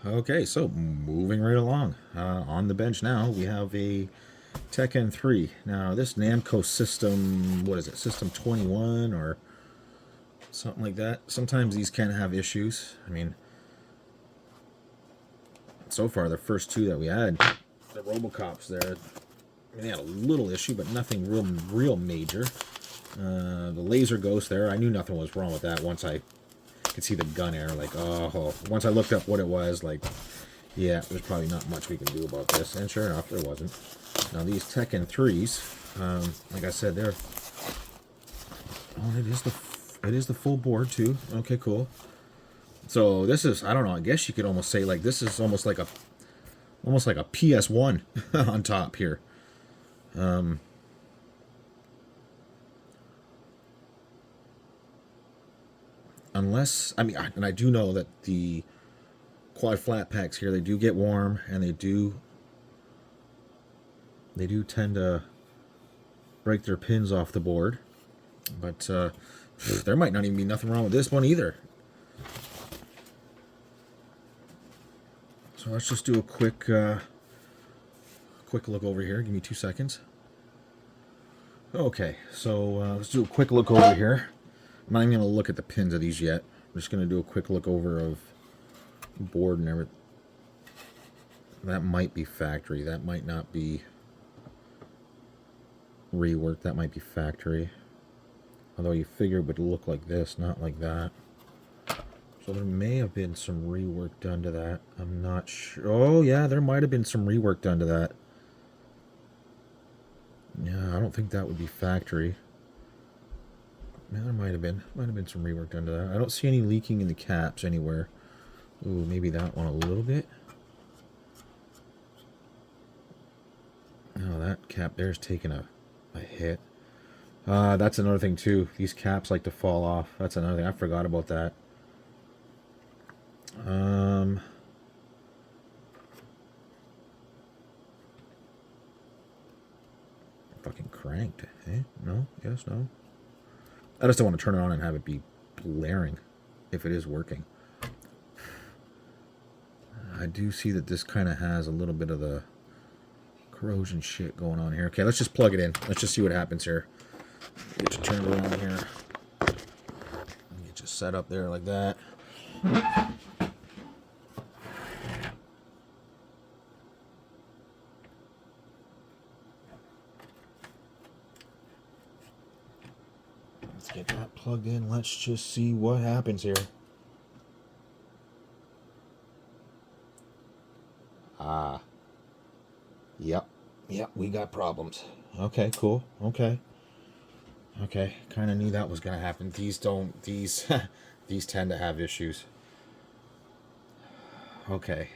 Okay, so moving right along. On the bench now, we have a Tekken 3. Now, this Namco system, what is it, System 21 or something like that? Sometimes these can have issues. I mean, so far, the first two that we had, the Robocops there, I mean, they had a little issue, but nothing real major. The laser ghost there, I knew nothing was wrong with that once I could see the gun air. Like, oh, once I looked up what it was, like, yeah, there's probably not much we can do about this. And sure enough, there wasn't. Now, these Tekken 3s, like I said, they're... Oh, it is the full board, too. Okay, cool. So, this is, I don't know, I guess you could almost say, like, this is almost like a PS1 on top here. Unless, I mean, and I do know that the quad flat packs here, they do get warm, and they do tend to break their pins off the board. But there might not even be nothing wrong with this one either. So let's just do a quick look over here. Give me 2 seconds. Okay, so let's do a quick look over here. I'm not even going to look at the pins of these yet. I'm just going to do a quick look over of board and everything. That might be factory. That might not be rework. That might be factory. Although you figure it would look like this, not like that. So there may have been some rework done to that. I'm not sure. Oh, yeah, there might have been some rework done to that. Yeah, I don't think that would be factory. Yeah, there might have been. Might have been some rework done to that. I don't see any leaking in the caps anywhere. Ooh, maybe that one a little bit. Oh, that cap there's taking a hit. That's another thing too. These caps like to fall off. That's another thing. I forgot about that. Fucking cranked, eh? No? Yes, no? I just don't want to turn it on and have it be blaring if it is working. I do see that this kind of has a little bit of the corrosion shit going on here. Okay, let's just plug it in. Let's just see what happens here. Get you turned around here. Get you set up there like that. Let's get that plugged in. Let's just see what happens here. Yep, we got problems. Okay, cool. Okay, kind of knew that was gonna happen. These these tend to have issues. Okay,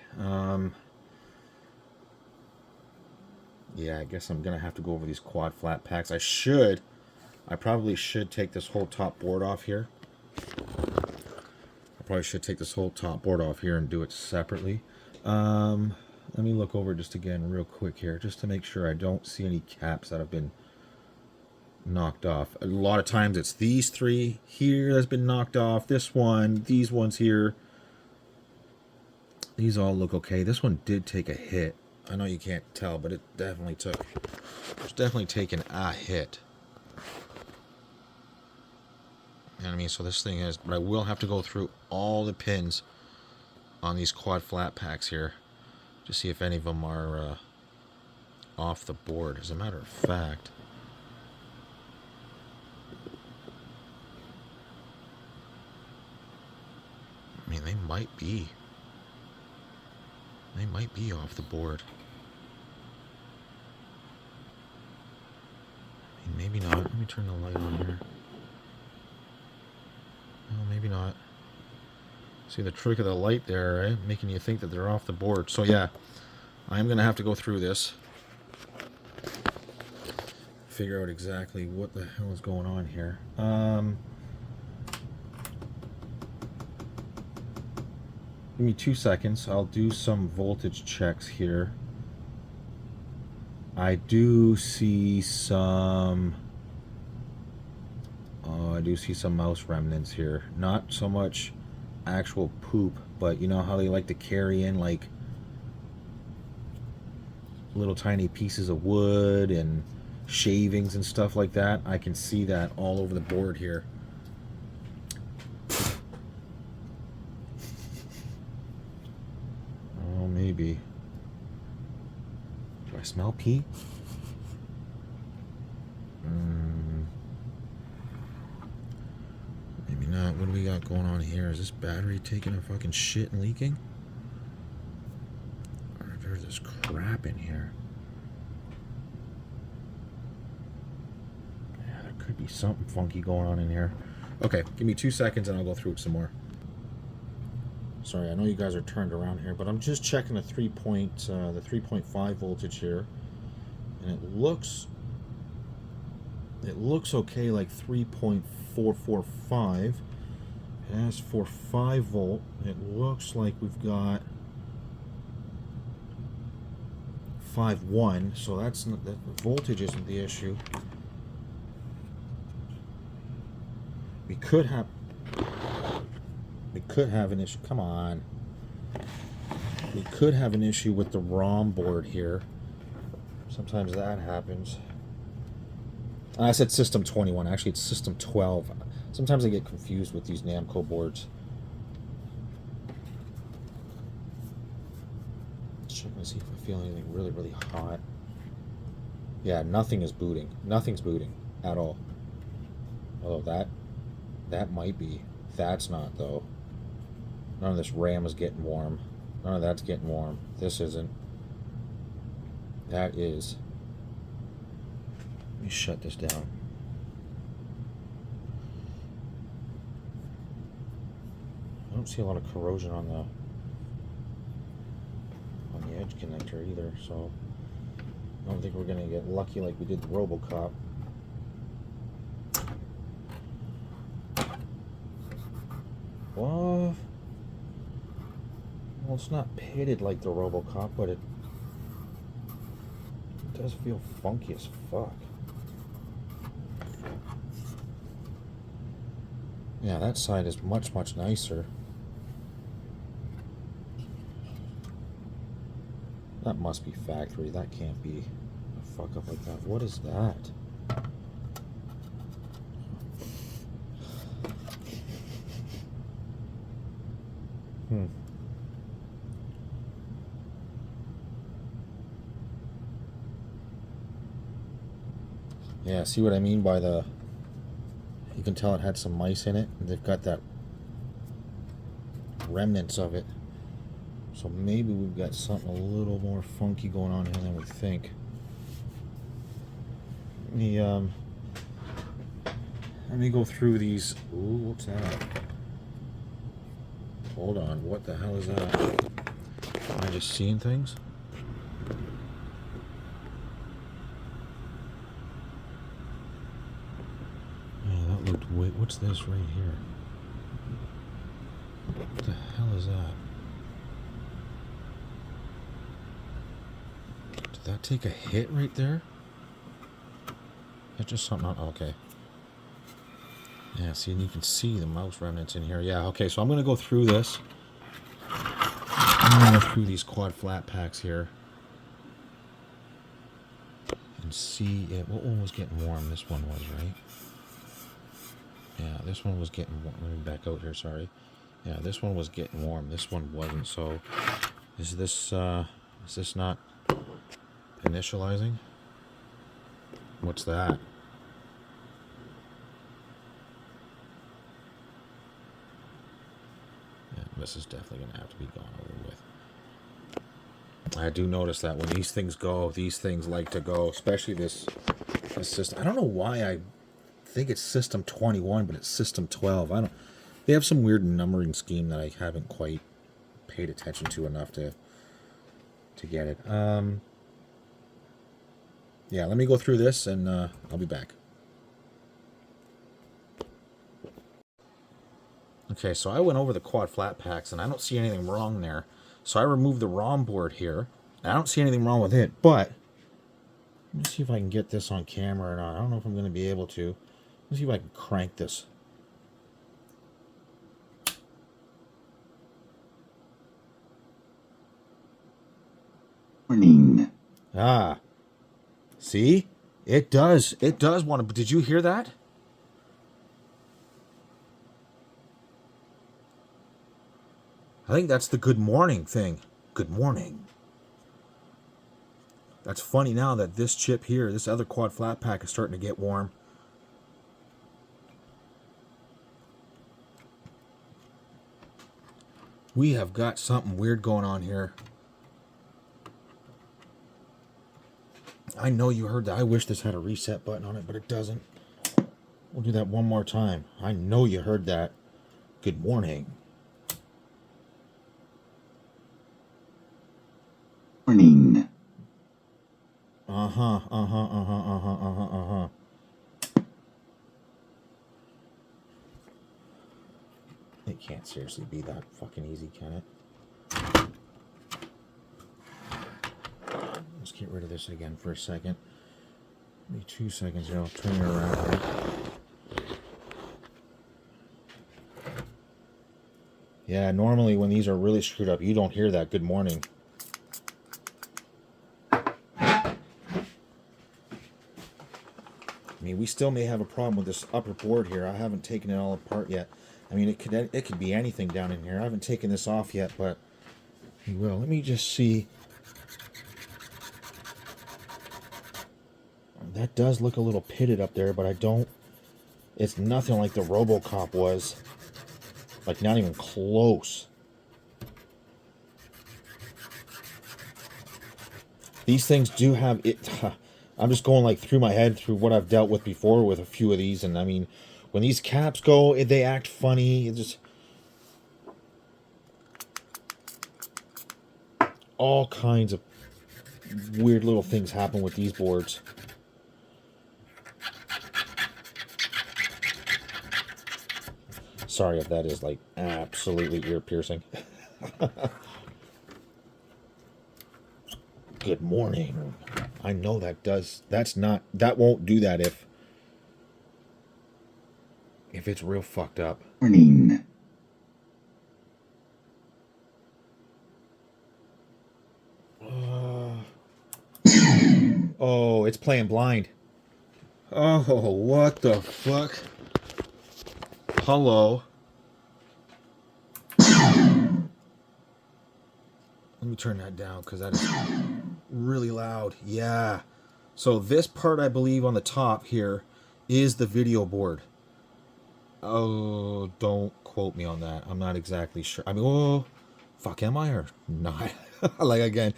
yeah, I guess I'm gonna have to go over these quad flat packs. I probably should take this whole top board off here. I probably should take this whole top board off here and do it separately. Let me look over just again real quick here, just to make sure I don't see any caps that have been knocked off. A lot of times it's these three here that's been knocked off. This one, these ones here. These all look okay. This one did take a hit. I know you can't tell, but it definitely took... It's definitely taken a hit. You know what I mean? So this thing is... But I will have to go through all the pins on these quad flat packs here to see if any of them are off the board. As a matter of fact... I mean, they might be. They might be off the board. I mean, maybe not. Let me turn the light on here. Well, maybe not. See the trick of the light there, right? Making you think that they're off the board. So yeah, I'm going to have to go through this. Figure out exactly what the hell is going on here. Give me 2 seconds. I'll do some voltage checks here. I do see some... I do see some mouse remnants here. Not so much actual poop, but you know how they like to carry in like little tiny pieces of wood and shavings and stuff like that. I can see that all over the board here. Oh, maybe. Do I smell pee? Maybe not. What do we got going on here? Is this battery taking a fucking shit and leaking? Or there's this crap in here. Yeah, there could be something funky going on in here. Okay, give me 2 seconds and I'll go through it some more. Sorry, I know you guys are turned around here, but I'm just checking the 3.5 voltage here, and it looks okay, like 3.445. As for 5 volt, it looks like we've got 5.1, so that's not, the voltage isn't the issue. We could have an issue. Come on. We could have an issue with the ROM board here. Sometimes that happens. I said system 21. Actually, it's system 12. Sometimes I get confused with these Namco boards. Just checking to see if I feel anything really, really hot. Yeah, nothing is booting. Nothing's booting at all. Although that might be. That's not, though. None of this RAM is getting warm. None of that's getting warm. This isn't. That is. Let me shut this down. I don't see a lot of corrosion on the edge connector either, so I don't think we're gonna get lucky like we did the RoboCop. Well, it's not pitted like the RoboCop, but it does feel funky as fuck. Yeah, that side is much, much nicer. That must be factory. That can't be a fuck up like that. What is that? Yeah, see what I mean by the... You can tell it had some mice in it. They've got that remnants of it. So maybe we've got something a little more funky going on here than we think. Let me go through these. Ooh, what's that? Hold on, what the hell is that? Am I just seeing things? Yeah, that looked weird. What's this right here? What the hell is that? Did that take a hit right there? That's just something on. Okay. Yeah, see, and you can see the mouse remnants in here. Yeah, okay, so I'm going to go through this. I'm going to go through these quad flat packs here. And see what one was getting warm. This one was, right? Yeah, this one was getting warm. Let me back out here, sorry. Yeah, this one was getting warm. This one wasn't, so... Is this not initializing? What's that? Yeah, this is definitely going to have to be gone over with. I do notice that when these things go, these things like to go, especially this system. I don't know why I think it's system 21, but it's system 12. I don't. They have some weird numbering scheme that I haven't quite paid attention to enough to get it. Yeah, let me go through this and I'll be back. Okay, so I went over the quad flat packs and I don't see anything wrong there. So I removed the ROM board here. I don't see anything wrong with it, but let me see if I can get this on camera or not. I don't know if I'm going to be able to. Let's see if I can crank this. Warning. Ah, see? It does. It does want to. But did you hear that? I think that's the good morning thing. Good morning. That's funny now that this chip here, this other quad flat pack is starting to get warm. We have got something weird going on here. I know you heard that. I wish this had a reset button on it, but it doesn't. We'll do that one more time. I know you heard that. Good morning. Warning. It can't seriously be that fucking easy, can it? Let's get rid of this again for a second. Give me 2 seconds here. I'll turn it around here. Yeah, normally when these are really screwed up, you don't hear that good morning. I mean, we still may have a problem with this upper board here. I haven't taken it all apart yet. I mean, it could be anything down in here. I haven't taken this off yet, but we will. Let me just see. That does look a little pitted up there, but I don't... It's nothing like the RoboCop was. Like, not even close. These things do have... it. I'm just going, like, through my head, through what I've dealt with before with a few of these, and I mean... When these caps go, they act funny. It just... All kinds of weird little things happen with these boards. Sorry if that is, like, absolutely ear-piercing. Good morning. I know that does... That's not... That won't do that if it's real fucked up. Warning. Oh, it's playing blind. Oh, what the fuck? Hello. Let me turn that down because that is really loud. Yeah. So this part, I believe, on the top here is the video board. Oh, don't quote me on that. I'm not exactly sure. I mean, oh, fuck, am I or not? Like, again,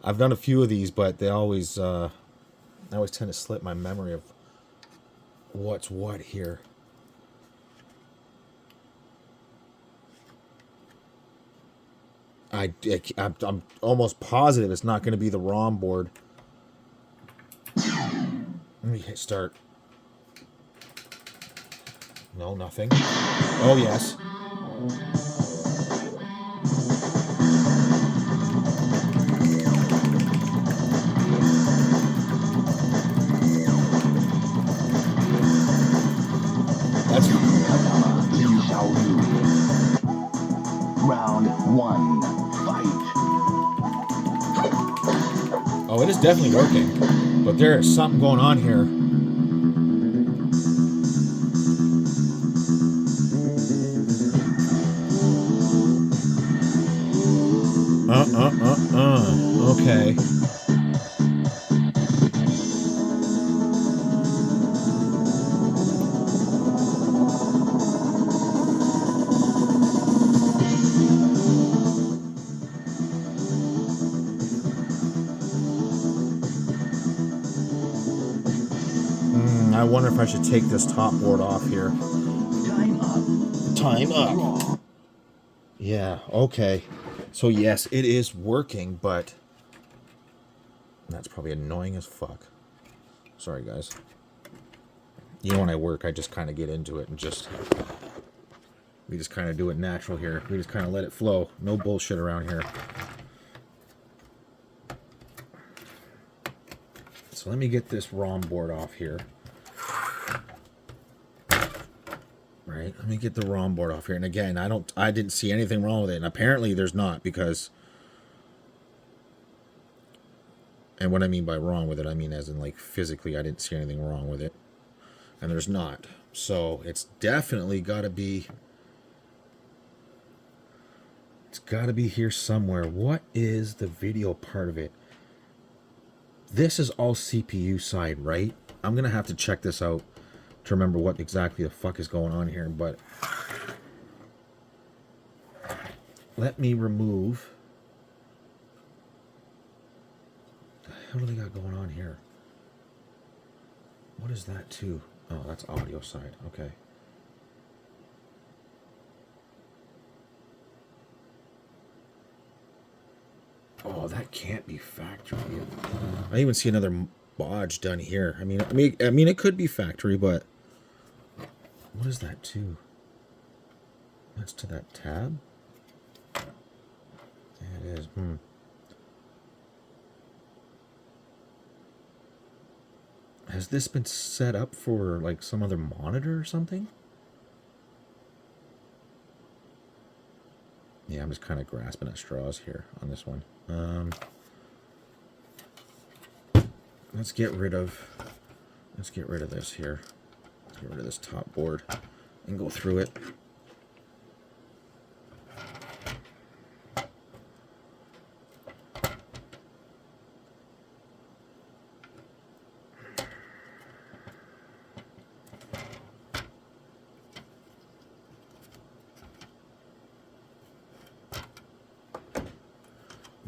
I've done a few of these, but they always, I always tend to slip my memory of what's what here. I'm almost positive it's not going to be the ROM board. Let me hit start. No, nothing. Oh, yes. That's... Round one. Fight. Oh, it is definitely working. But there is something going on here. Okay. I wonder if I should take this top board off here. Time up. Time up. Yeah, okay. So yes, it is working, but that's probably annoying as fuck. Sorry, guys. You know, when I work, I just kind of get into it and we just kind of do it natural here. We just kind of let it flow. No bullshit around here. So let me get this ROM board off here. Right, let me get the ROM board off here. And again, I didn't see anything wrong with it. And apparently there's not, because And what I mean by wrong with it, I mean as in like physically I didn't see anything wrong with it. And there's not. So it's definitely got to be... It's got to be here somewhere. What is the video part of it? This is all CPU side, right? I'm going to have to check this out to remember what exactly the fuck is going on here. But let me remove... What the hell do they got going on here? What is that too? Oh, that's audio side. Okay. Oh, that can't be factory. I even see another bodge done here. I mean, it could be factory, but what is that too? That's to that tab. Yeah, it is. Has this been set up for like some other monitor or something? Yeah, I'm just kind of grasping at straws here on this one. Let's get rid of this here. Let's get rid of this top board and go through it.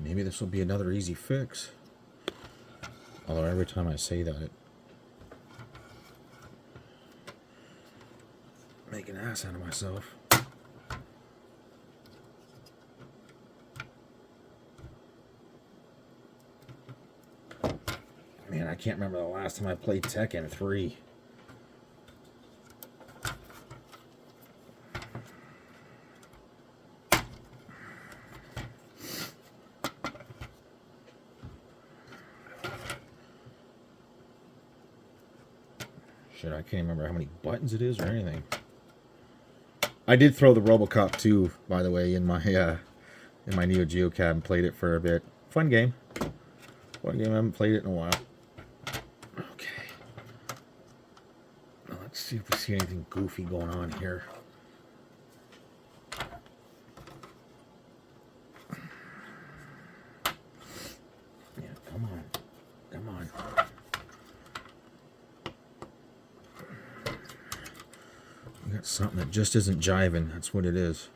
Maybe this will be another easy fix. Although every time I say that, it make an ass out of myself. Man, I can't remember the last time I played Tekken 3. Shit, I can't remember how many buttons it is or anything. I did throw the Robocop 2, by the way, in my Neo Geo cab and played it for a bit. Fun game. Fun game. I haven't played it in a while. Okay. Now let's see if we see anything goofy going on here. Yeah, come on. Come on. We got something that just isn't jiving. That's what it is.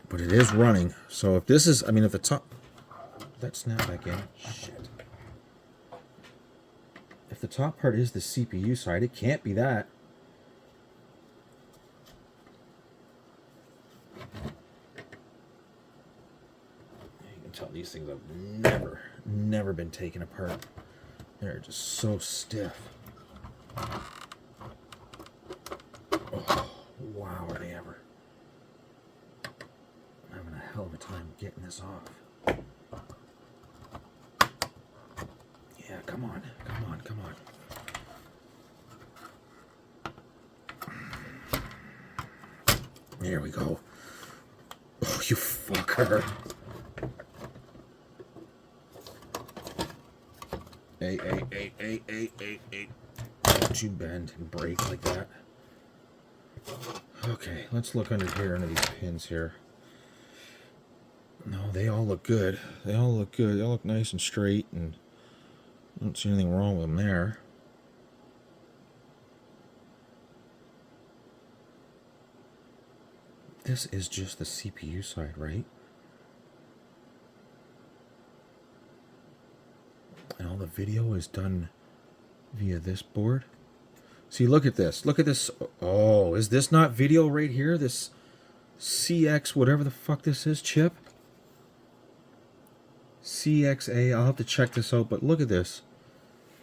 But it is running. So if this is, I mean, if the top... That snap back in. Shit. If the top part is the CPU side, it can't be that. You can tell these things have never been taken apart. They're just so stiff. Oh, wow, are they ever. I'm having a hell of a time getting this off. Yeah, come on, come on, come on. There we go. Oh, you fucker. Hey. Don't you bend and break like that. Okay, let's look under here, under these pins here. No, they all look good. They all look good. They all look nice and straight, and I don't see anything wrong with them there. This is just the CPU side, right? And all the video is done via this board. See, look at this. Look at this. Oh, is this not video right here? This CX, whatever the fuck this is, chip? CXA. I'll have to check this out, but look at this.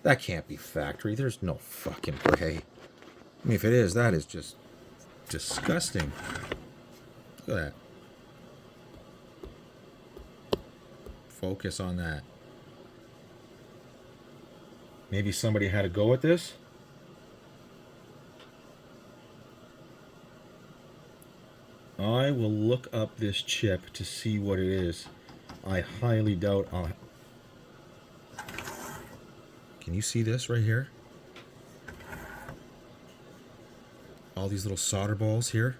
That can't be factory. There's no fucking way. I mean, if it is, that is just disgusting. Look at that. Focus on that. Maybe somebody had a go at this? I will look up this chip to see what it is. I highly doubt I'll... Can you see this right here? All these little solder balls here.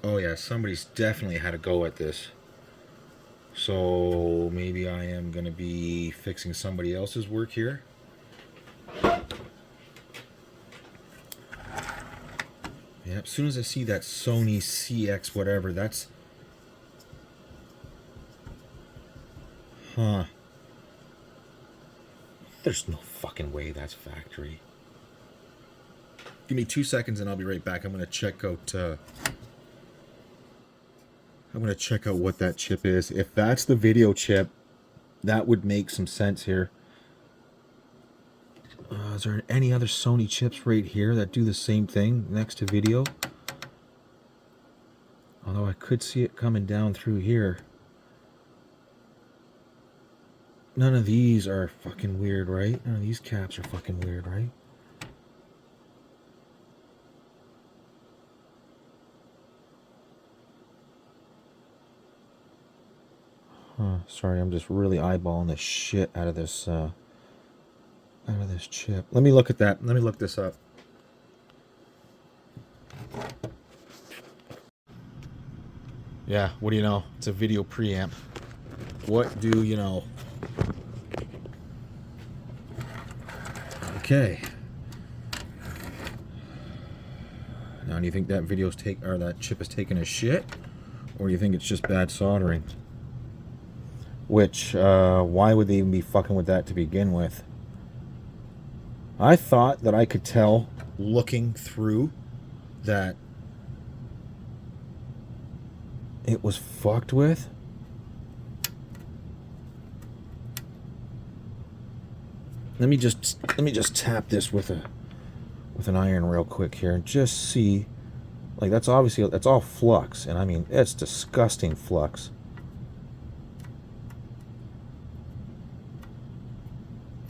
Oh yeah, somebody's definitely had a go at this. So maybe I am going to be fixing somebody else's work here. Yeah, as soon as I see that Sony CX whatever, that's... Huh. There's no fucking way that's factory. Give me 2 seconds and I'll be right back. I'm going to check out... I'm going to check out what that chip is. If that's the video chip, that would make some sense here. Is there any other Sony chips right here that do the same thing next to video? Although I could see it coming down through here. None of these are fucking weird, right? None of these caps are fucking weird, right? Huh, sorry, I'm just really eyeballing the shit out of this chip. Let me look at that. Let me look this up. Yeah, what do you know? It's a video preamp. What do you know? Okay. Now, do you think that that chip is taking a shit, or do you think it's just bad soldering? Which, why would they even be fucking with that to begin with? I thought that I could tell, looking through, that it was fucked with. Let me just tap this with an iron real quick here and just see. Like, that's all flux, and I mean, it's disgusting flux.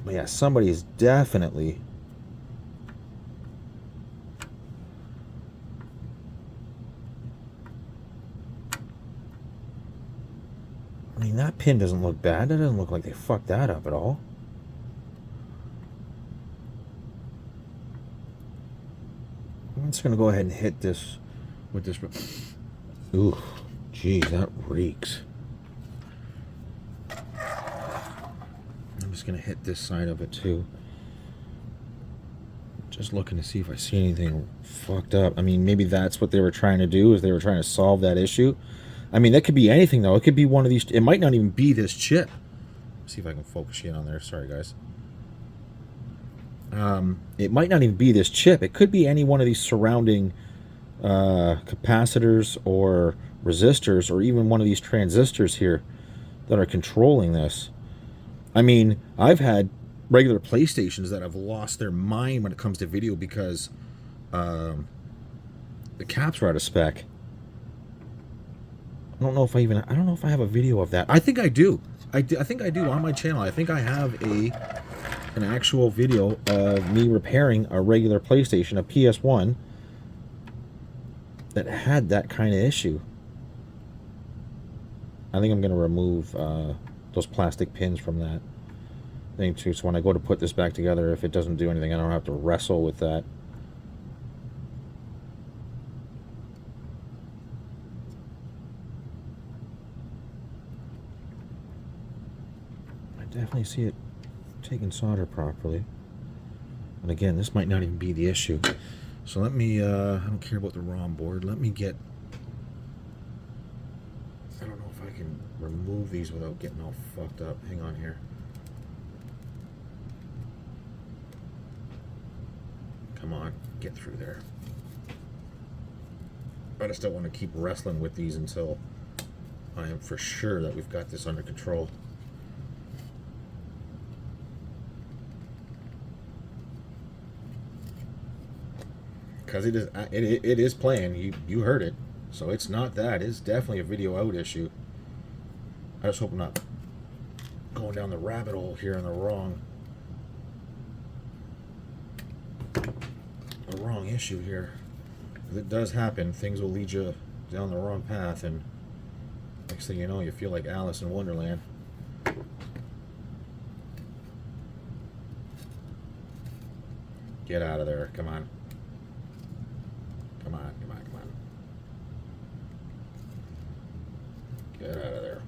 But yeah, somebody is definitely... I mean, that pin doesn't look bad. That doesn't look like they fucked that up at all. I'm just going to go ahead and hit this with this. Ooh, geez, that reeks. I'm just going to hit this side of it too. Just looking to see if I see anything fucked up. I mean, maybe that's what they were trying to do, is they were trying to solve that issue. I mean, that could be anything, though. It could be one of these. It might not even be this chip. Let's see if I can focus in on there. Sorry, guys. It might not even be this chip. It could be any one of these surrounding capacitors or resistors, or even one of these transistors here that are controlling this. I mean, I've had regular PlayStations that have lost their mind when it comes to video because the caps are out of spec. I don't know if I have a video of that. I think I do. I think I do on my channel. I think I have an actual video of me repairing a regular PlayStation, a PS1, that had that kind of issue. I think I'm going to remove those plastic pins from that thing too, so when I go to put this back together, if it doesn't do anything, I don't have to wrestle with that. I definitely see it taking solder properly. And again, this might not even be the issue. So let me, I don't care about the ROM board. Let me get, I don't know if I can remove these without getting all fucked up. Hang on here. Come on, get through there. I just don't want to keep wrestling with these until I am for sure that we've got this under control. Because it is playing. You heard it. So it's not that. It's definitely a video out issue. I just hope I'm not going down the rabbit hole here on the wrong issue here. If it does happen, things will lead you down the wrong path, and next thing you know, you feel like Alice in Wonderland. Get out of there. Come on. Come on, come on, come on. Get out of there.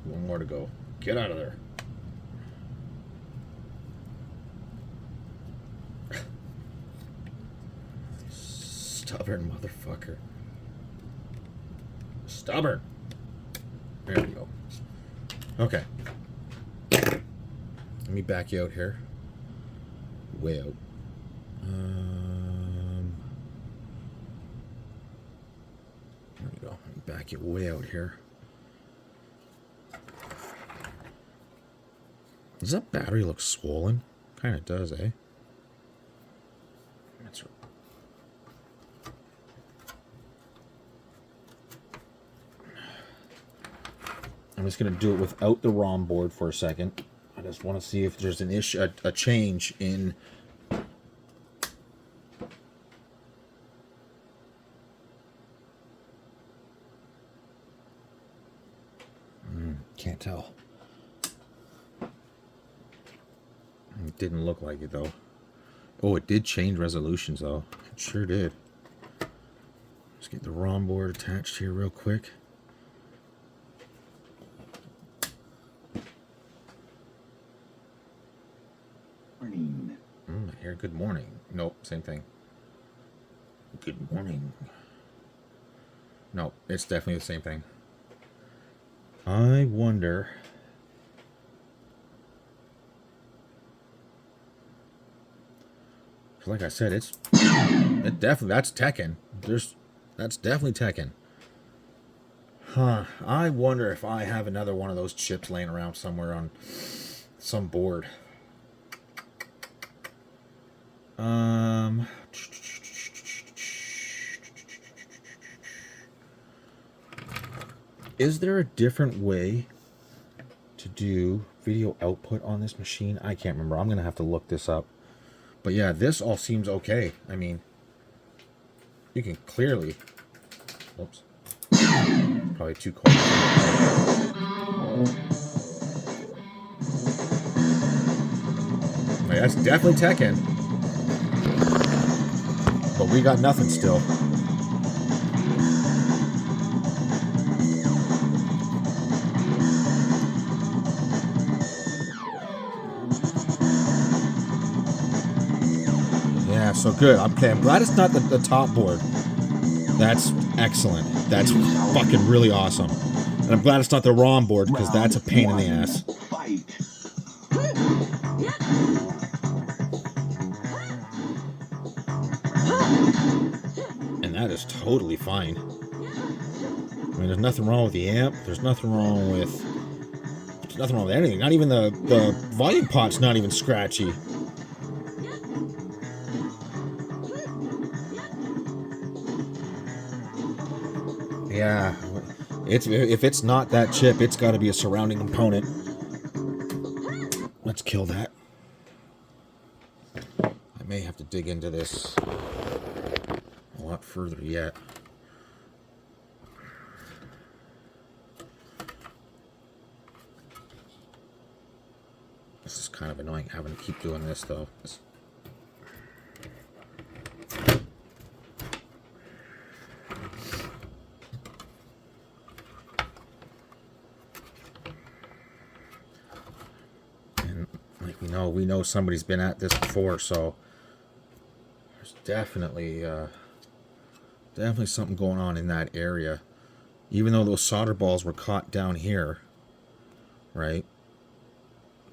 One more to go. Get out of there. Stubborn motherfucker. Stubborn. There we go. Okay. Let me back you out here. Way out. There we go. Let me back you way out here. Does that battery look swollen? Kind of does, eh? That's right. I'm just going to do it without the ROM board for a second. I just want to see if there's an issue, a change in... Can't tell. It didn't look like it, though. Oh, it did change resolutions, though. It sure did. Let's get the ROM board attached here real quick. Morning. I hear good morning. Nope, same thing. Good morning. No, it's definitely the same thing. I wonder... Like I said, it definitely, that's Tekken. That's definitely Tekken. Huh. I wonder if I have another one of those chips laying around somewhere on some board. Is there a different way to do video output on this machine? I can't remember. I'm going to have to look this up. But yeah, this all seems okay. I mean, you can clearly... Oops. Probably too cold. Like, that's definitely Tekken. But we got nothing still. Yeah, so good. Okay, I'm glad it's not the top board. That's excellent. That's fucking really awesome. And I'm glad it's not the ROM board, because that's a pain in the ass. Fight. And that is totally fine. I mean, there's nothing wrong with the amp. There's nothing wrong with... There's nothing wrong with anything. Not even the volume pot's not even scratchy. Yeah, if it's not that chip, it's got to be a surrounding component. Let's kill that. I may have to dig into this a lot further yet. This is kind of annoying having to keep doing this, though. We know somebody's been at this before, so there's definitely something going on in that area. Even though those solder balls were caught down here, right?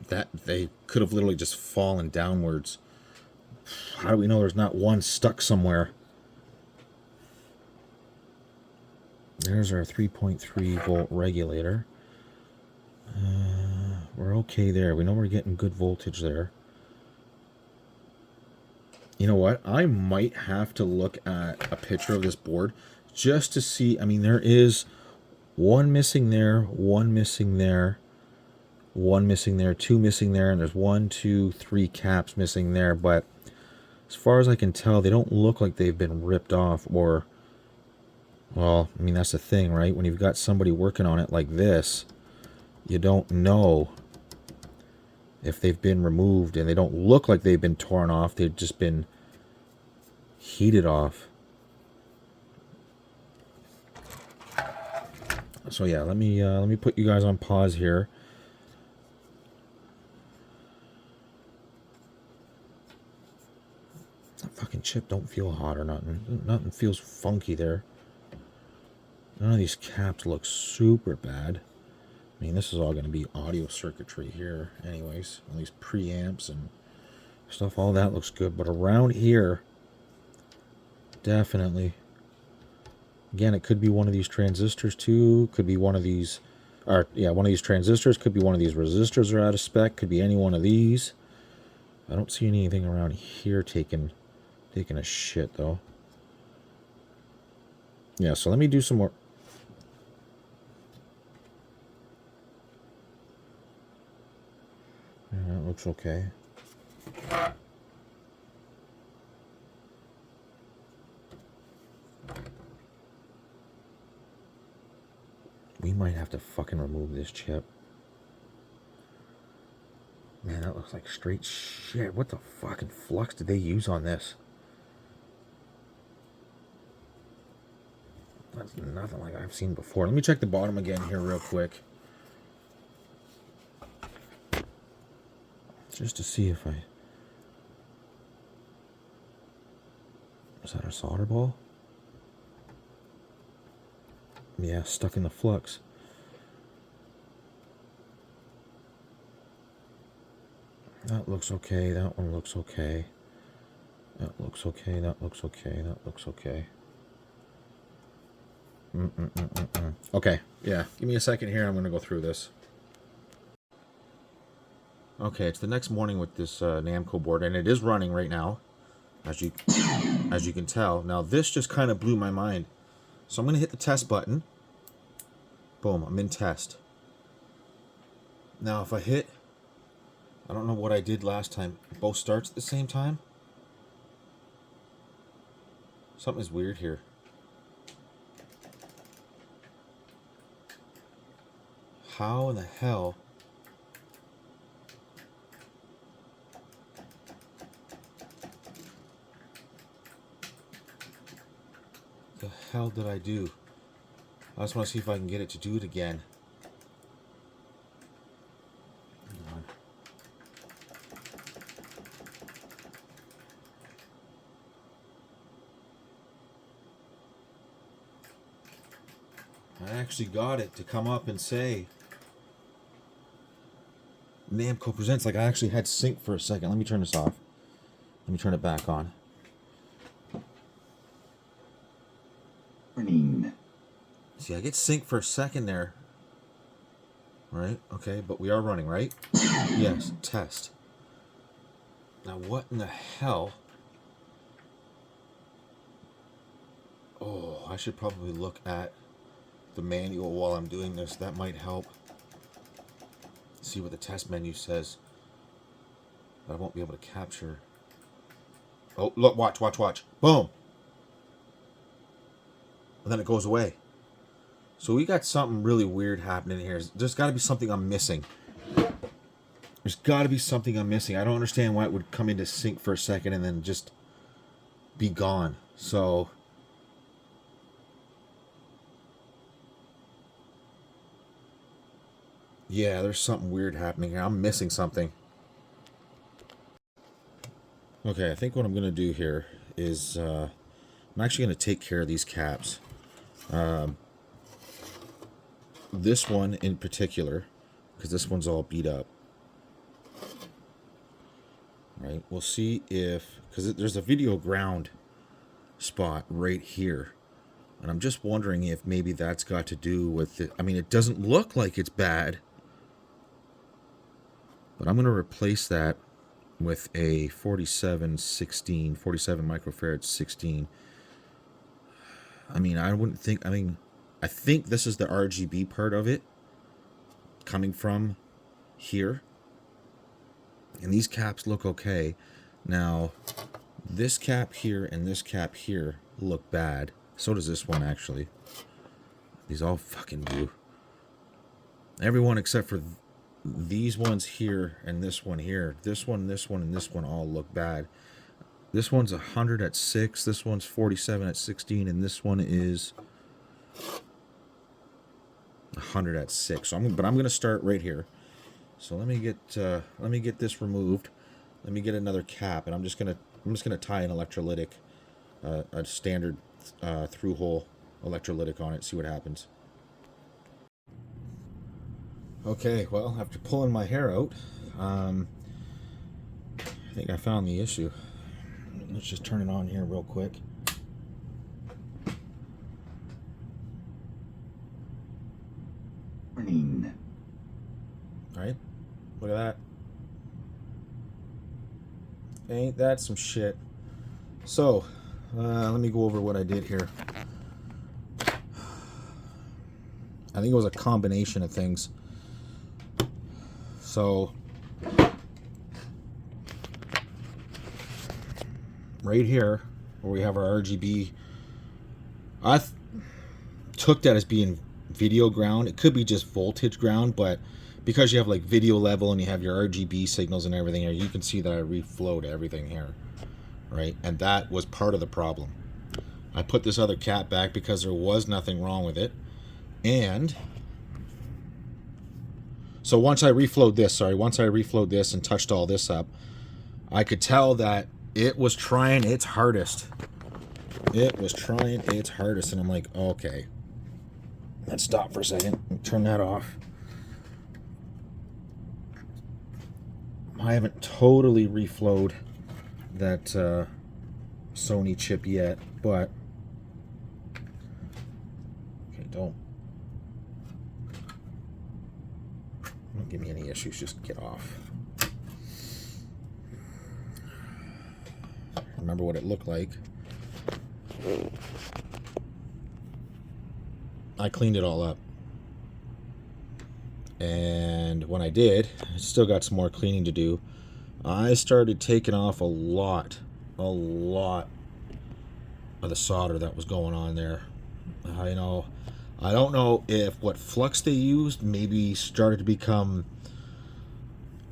That they could have literally just fallen downwards. How do we know there's not one stuck somewhere? There's our 3.3 volt regulator. We're okay there. We know we're getting good voltage there. You know what? I might have to look at a picture of this board just to see. I mean, there is one missing there, one missing there, one missing there, two missing there, and there's 1, 2, 3 caps missing there. But as far as I can tell, they don't look like they've been ripped off or... Well, I mean, that's the thing, right? When you've got somebody working on it like this, you don't know if they've been removed and they don't look like they've been torn off, they've just been heated off. So yeah, let me put you guys on pause here. That fucking chip don't feel hot or nothing. Nothing feels funky there. None of these caps look super bad. I mean, this is all going to be audio circuitry here anyways. All these preamps and stuff, all that looks good. But around here, definitely. Again, it could be one of these transistors too. Could be one of these, or yeah, one of these transistors. Could be one of these resistors are out of spec. Could be any one of these. I don't see anything around here taking a shit though. Yeah, so let me do some more. Yeah, that looks okay. We might have to fucking remove this chip. Man, that looks like straight shit. What the fucking flux did they use on this? That's nothing like I've seen before. Let me check the bottom again here real quick. Just to see if I... Is that a solder ball? Yeah, stuck in the flux. That looks okay. That one looks okay. That looks okay. That looks okay. That looks okay. Okay, yeah. Give me a second here. I'm going to go through this. Okay, it's the next morning with this Namco board, and it is running right now, as you can tell. Now, this just kind of blew my mind. So I'm going to hit the test button. Boom, I'm in test. Now, if I hit... I don't know what I did last time. Both starts at the same time? Something's weird here. How in the hell... the hell did I do? I just want to see if I can get it to do it again. Hang on. I actually got it to come up and say Namco Presents. Like, I actually had sync for a second. Let me turn this off. Let me turn it back on. Morning. See, I get sync for a second there. Right? Okay, but we are running, right? Yes, test. Now, what in the hell? Oh, I should probably look at the manual while I'm doing this. That might help. See what the test menu says. But I won't be able to capture. Oh, look, watch. Boom. And then it goes away. So we got something really weird happening here. There's got to be something I'm missing. There's got to be something I'm missing. I don't understand why it would come into sync for a second and then just be gone. So... yeah, there's something weird happening here. I'm missing something. Okay, I think what I'm going to do here is... I'm actually going to take care of these caps. This one in particular, because this one's all beat up. Right, we'll see if... because there's a video ground spot right here. And I'm just wondering if maybe that's got to do with it. I mean, it doesn't look like it's bad. But I'm going to replace that with a 47 microfarad 16. I mean, I wouldn't think... I think this is the RGB part of it coming from here. And these caps look okay. Now, this cap here and this cap here look bad. So does this one, actually. These all fucking do. Everyone except for these ones here and this one here, this one, and this one all look bad. This one's 100 at 6, this one's 47 at 16, and this one is 100 at 6. So I'm going to start right here. So let me get this removed. Let me get another cap, and I'm just gonna tie an electrolytic, a standard through hole electrolytic on it. See what happens. Okay, well, after pulling my hair out, I think I found the issue. Let's just turn it on here real quick. Warning. All right, look at that. Ain't that some shit? So, let me go over what I did here. I think it was a combination of things. So, right here, where we have our RGB, I took that as being video ground. It could be just voltage ground, but because you have like video level and you have your RGB signals and everything here, you can see that I reflowed everything here, right? And that was part of the problem. I put this other cap back because there was nothing wrong with it. And so once I reflowed this and touched all this up, I could tell that it was trying its hardest. It was trying its hardest, and I'm like, okay, let's stop for a second and turn that off. I haven't totally reflowed that Sony chip yet, but okay, don't give me any issues, just get off. Remember what it looked like. I cleaned it all up. And when I did, I still got some more cleaning to do. I started taking off a lot of the solder that was going on there. I don't know if what flux they used maybe started to become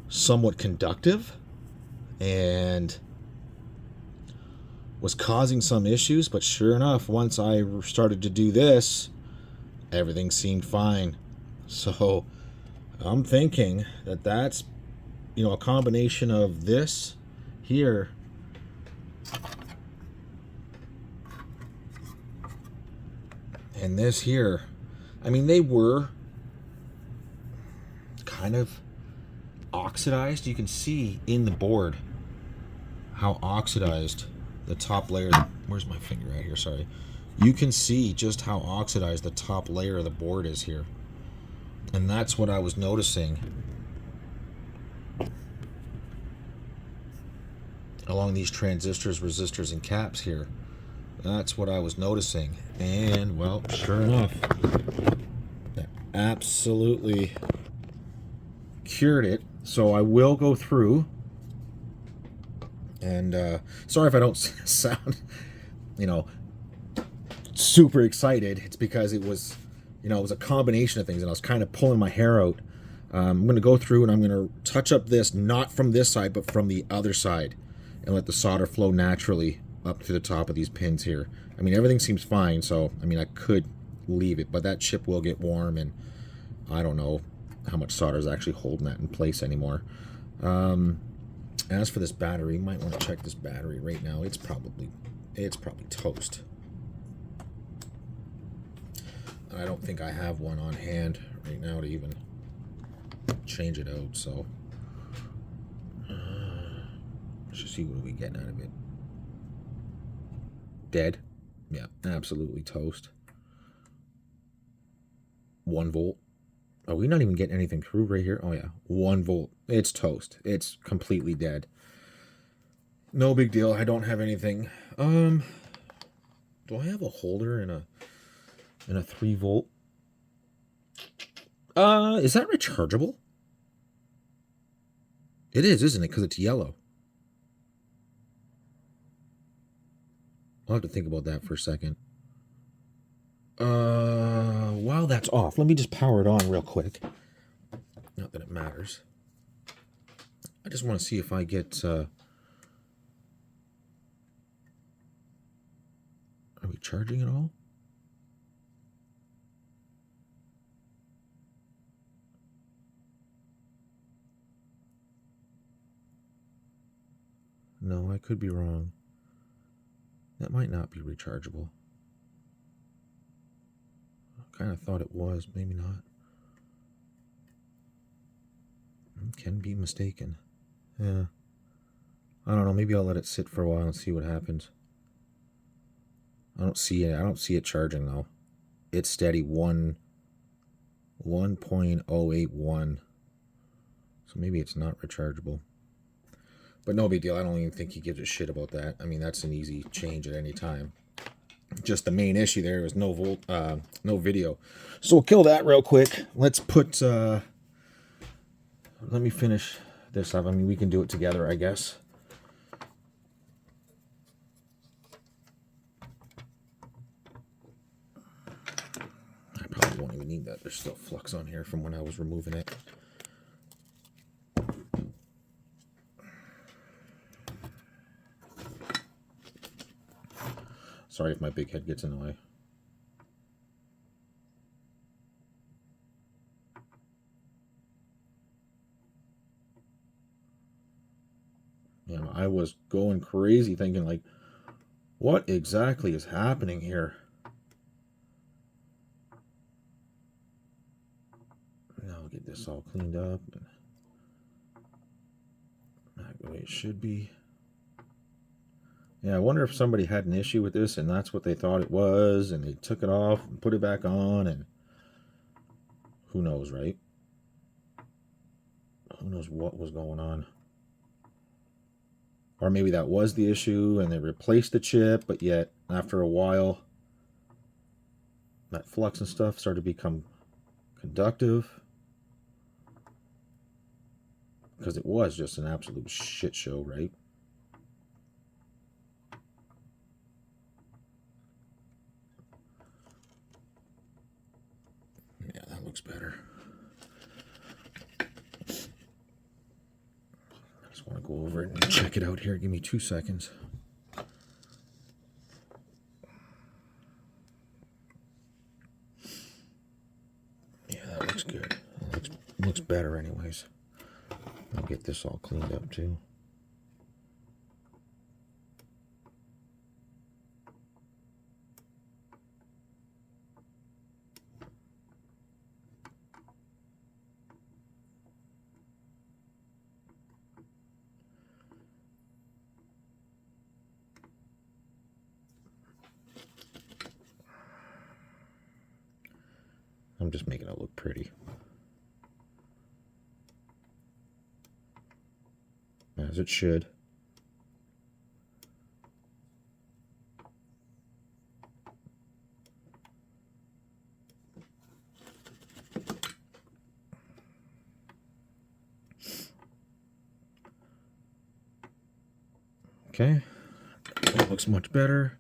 somewhat conductive and was causing some issues, but sure enough, once I started to do this, everything seemed fine. So I'm thinking that that's, a combination of this here and this here. I mean, they were kind of oxidized. You can see in the board how oxidized the top layer, where's my finger at here, sorry. You can see just how oxidized the top layer of the board is here. And that's what I was noticing along these transistors, resistors, and caps here. That's what I was noticing. And, well, sure enough, that absolutely cured it. So I will go through. And sorry if I don't sound, super excited. It's because it was, it was a combination of things, and I was kind of pulling my hair out. I'm going to go through and I'm going to touch up this, not from this side, but from the other side, and let the solder flow naturally up to the top of these pins here. I mean, everything seems fine, so, I could leave it, but that chip will get warm, and I don't know how much solder is actually holding that in place anymore. As for this battery, you might want to check this battery right now. It's probably toast. I don't think I have one on hand right now to even change it out, so let's just see what we getting out of it. Dead. Yeah, absolutely toast. 1 volt. Are we not even getting anything through right here? Oh yeah, 1 volt. It's toast. It's completely dead. No big deal. I don't have anything. Do I have a holder in a 3 volt? Is that rechargeable? It is, isn't it? Because it's yellow. I'll have to think about that for a second. While that's off, let me just power it on real quick. Now, Not that it matters. I just want to see if I get... are we charging at all? No, I could be wrong. That might not be rechargeable. I kind of thought it was, maybe not. Can be mistaken. Yeah. I don't know, maybe I'll let it sit for a while and see what happens. I don't see it charging though. It's steady 1.081. So maybe it's not rechargeable. But no big deal. I don't even think he gives a shit about that. I mean, that's an easy change at any time. Just the main issue there was no video. So we'll kill that real quick. Let's put let me finish this up. I mean, we can do it together, I guess. I probably won't even need that. There's still flux on here from when I was removing it. Sorry if my big head gets in the way. Yeah, I was going crazy thinking like, what exactly is happening here? Now I'll get this all cleaned up. Back the way it should be. Yeah, I wonder if somebody had an issue with this and that's what they thought it was, and they took it off and put it back on, and who knows, right? Who knows what was going on? Or maybe that was the issue and they replaced the chip, but yet after a while that flux and stuff started to become conductive. Because it was just an absolute shit show, right? Yeah, that looks better. I just want to go over it and check it out here. Give me 2 seconds. Yeah, that looks good. That looks better anyways. I'll get this all cleaned up too. I'm just making it look pretty. As it should. Okay. That looks much better.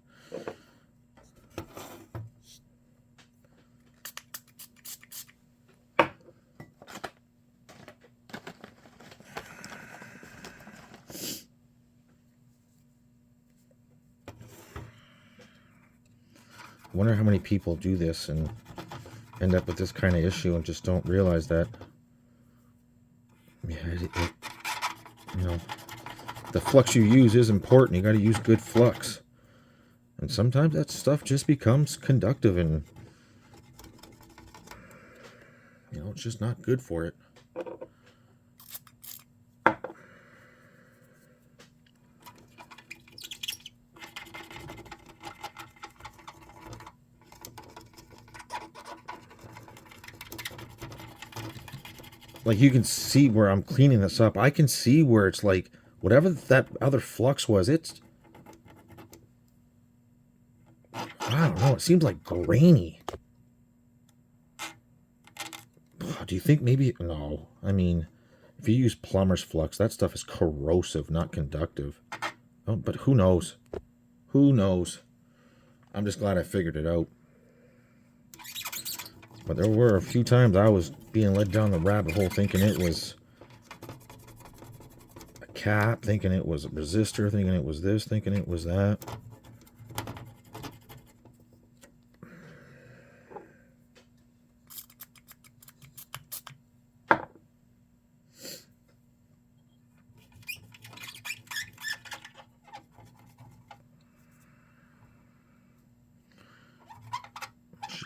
I wonder how many people do this and end up with this kind of issue and just don't realize that. Yeah, you know, the flux you use is important. You got to use good flux, and sometimes that stuff just becomes conductive, and you know, it's just not good for it. Like, you can see where I'm cleaning this up. I can see where it's like, whatever that other flux was, it's... I don't know, it seems like grainy. Do you think maybe... No. I mean, if you use plumber's flux, that stuff is corrosive, not conductive. Oh, but who knows? Who knows? I'm just glad I figured it out. But there were a few times I was being led down the rabbit hole thinking it was a cap, thinking it was a resistor, thinking it was this, thinking it was that.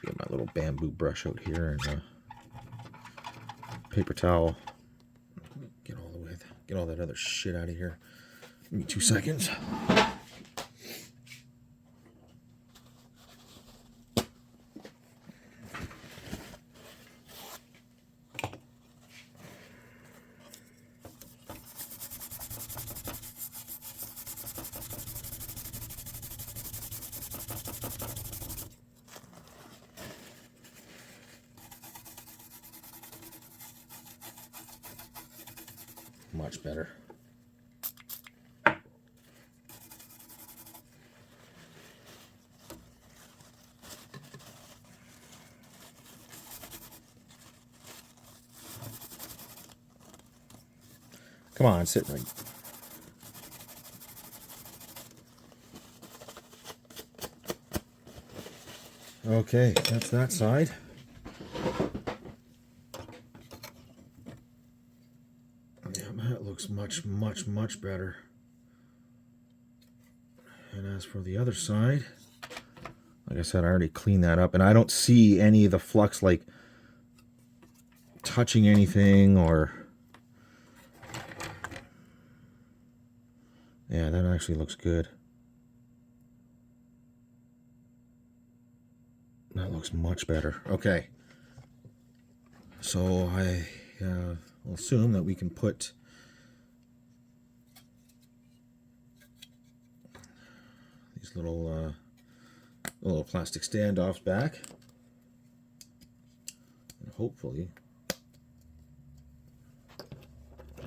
Get my little bamboo brush out here and paper towel. Get all that other shit out of here. Give me 2 seconds. Much better. Come on, sit right. Okay, that's that side. That looks much better. And as for the other side, like I said, I already cleaned that up, and I don't see any of the flux like touching anything or... Yeah, that actually looks good. That looks much better. Okay. So I will assume that we can put these little plastic standoffs back, and hopefully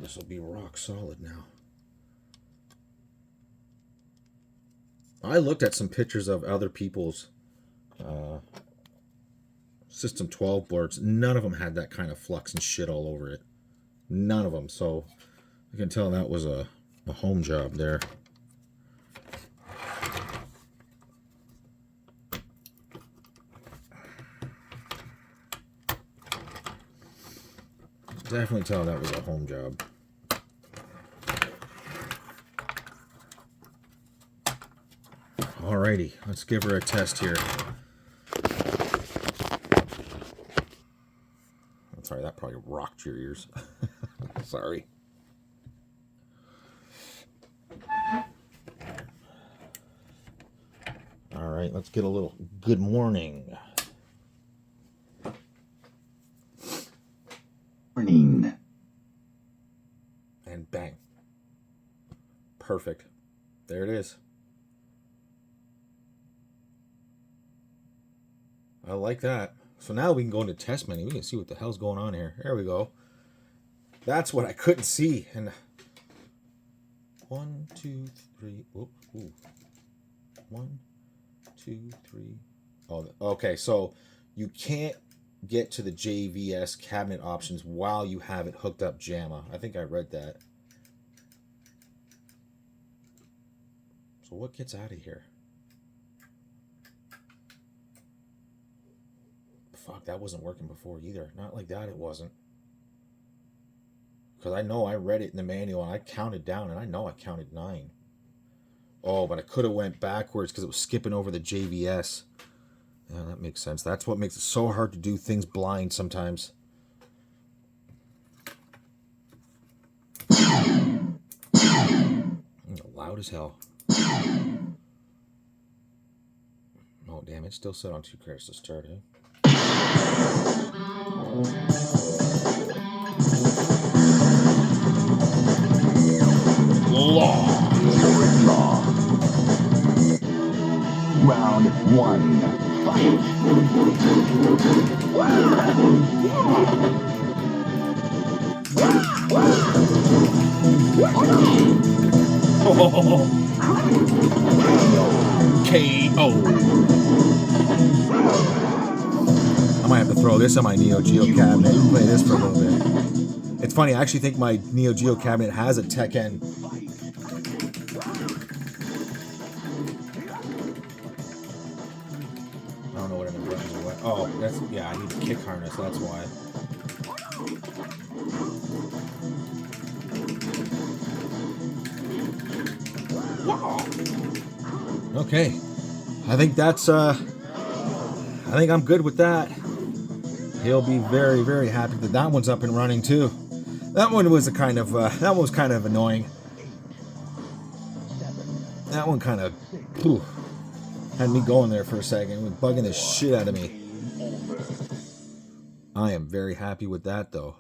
this will be rock solid now. I looked at some pictures of other people's System 12 boards. None of them had that kind of flux and shit all over it. None of them. So I can tell that was a home job there. Definitely tell that was a home job. Alrighty, let's give her a test here. I'm sorry, that probably rocked your ears. Sorry. Alright, let's get a little good morning. Morning. And bang. Perfect. There it is. I like that. So now we can go into test menu. We can see what the hell's going on here. There we go. That's what I couldn't see. And 1, 2, 3. Whoop, ooh. 1, 2, 3. Oh, okay. So you can't get to the JVS cabinet options while you have it hooked up JAMA. I think I read that. So what gets out of here? Fuck, that wasn't working before either. Not like that, it wasn't. Because I know I read it in the manual and I counted down, and I know I counted 9. Oh, but I could have went backwards because it was skipping over the JVS. Yeah, that makes sense. That's what makes it so hard to do things blind sometimes. Loud as hell. Oh, damn, it's still set on 2 credits to start, eh? Law. Round 1. Fight. KO. I might have to throw this on my Neo Geo cabinet and play this for a little bit. It's funny, I actually think my Neo Geo cabinet has a Tekken. I don't know what any buttons are what. Oh, that's, yeah, I need a kick harness, that's why. Okay. I think that's, I think I'm good with that. He'll be very, very happy that that one's up and running too. That one was a kind of, that one was kind of annoying. That one kind of, whew, had me going there for a second. It was bugging the shit out of me. I am very happy with that though.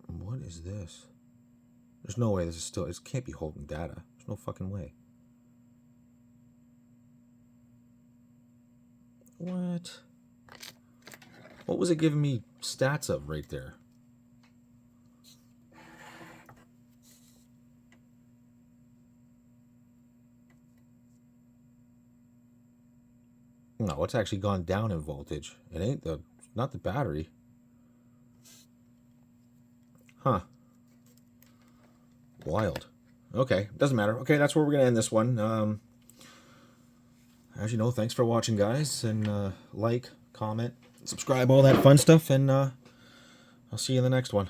What is this? There's no way this is still, this can't be holding data. There's no fucking way. What? What was it giving me stats of right there? No, it's actually gone down in voltage. It ain't the, not the battery. Huh. Wild. Okay, doesn't matter. Okay, that's where we're going to end this one. As you know, thanks for watching, guys. And like, comment, subscribe, all that fun stuff. And I'll see you in the next one.